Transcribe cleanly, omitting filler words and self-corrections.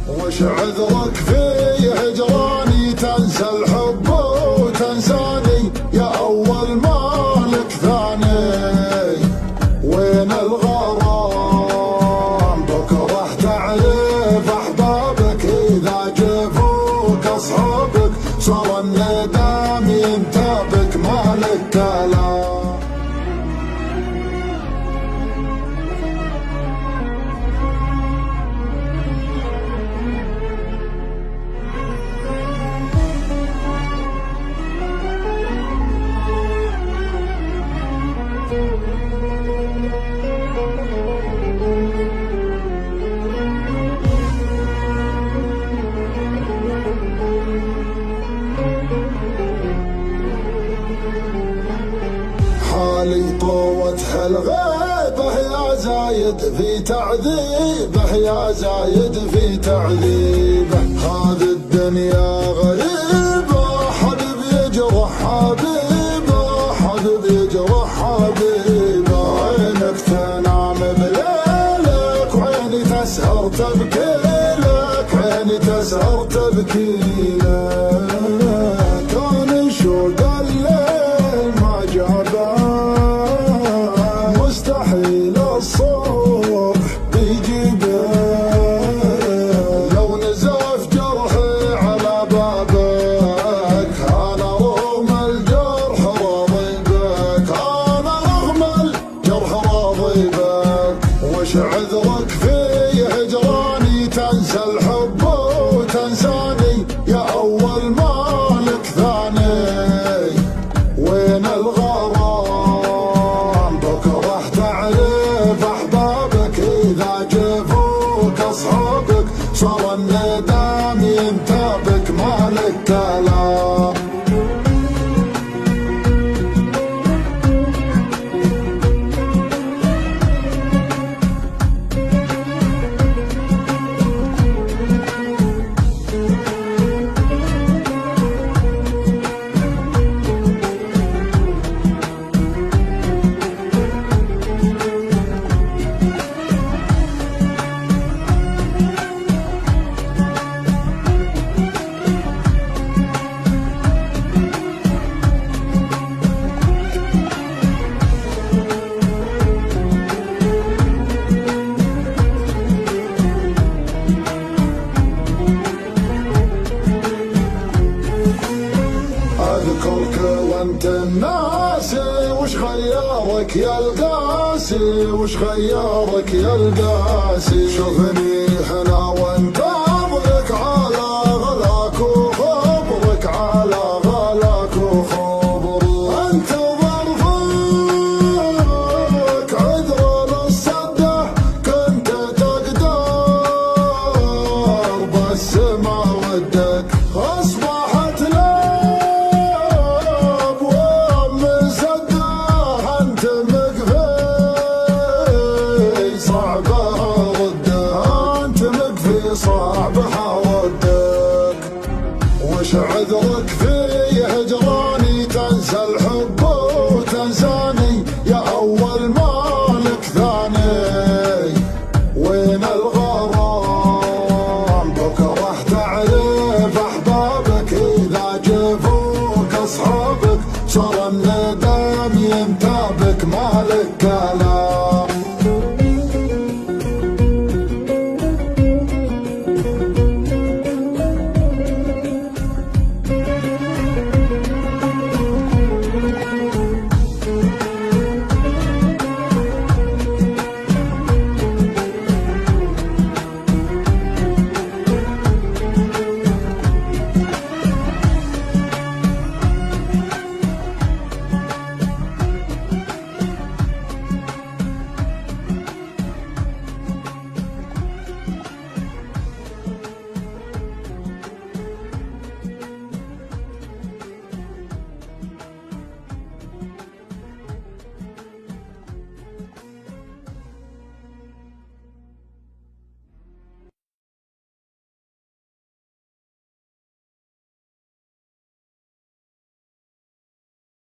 وش عذرك في هجراني تنسى الحب وتنساني يا أول مالك ثاني؟ وين الغرام بكره تعرف أحبابك إذا جفوك أصحابك صار الندم ينتابك مالك كلام. حالي طوتها الغيبة يا زايد في تعذيبه، يا زايد في تعذيبه. هذه الدنيا غريبة حبيب يجرح حبيبه، حبيب يجرح حبيبه. عينك تنام بليلك وعيني تسهر تبكي لك، عيني تسهر تبكي لك. كان شوق الليل ما جابه، مستحيل الصبح بيجيبه. لو نزف جرحي على بابك انا رغم الجرح راضي بك، انا رغم الجرح راضي بك. وش عذرك في هجراني تنسى الحب وتنساني يا اول مالك ثاني؟ وين الغرام بكره تعرف احبابك اذا جفوك اصحابك صار الندم ينتابك مالك كلام. اذكرك وانت الناسي وش غيرك يا القاسي، وش غيرك يا القاسي. شوفني هنا وانت ابغيك على غلاك وخبرك، على غلاك وخبرك. انت ظرفك عذر للصده كنت تقدر بس ما ودك. اصبحت صعب حودك. وش عذرك في هجران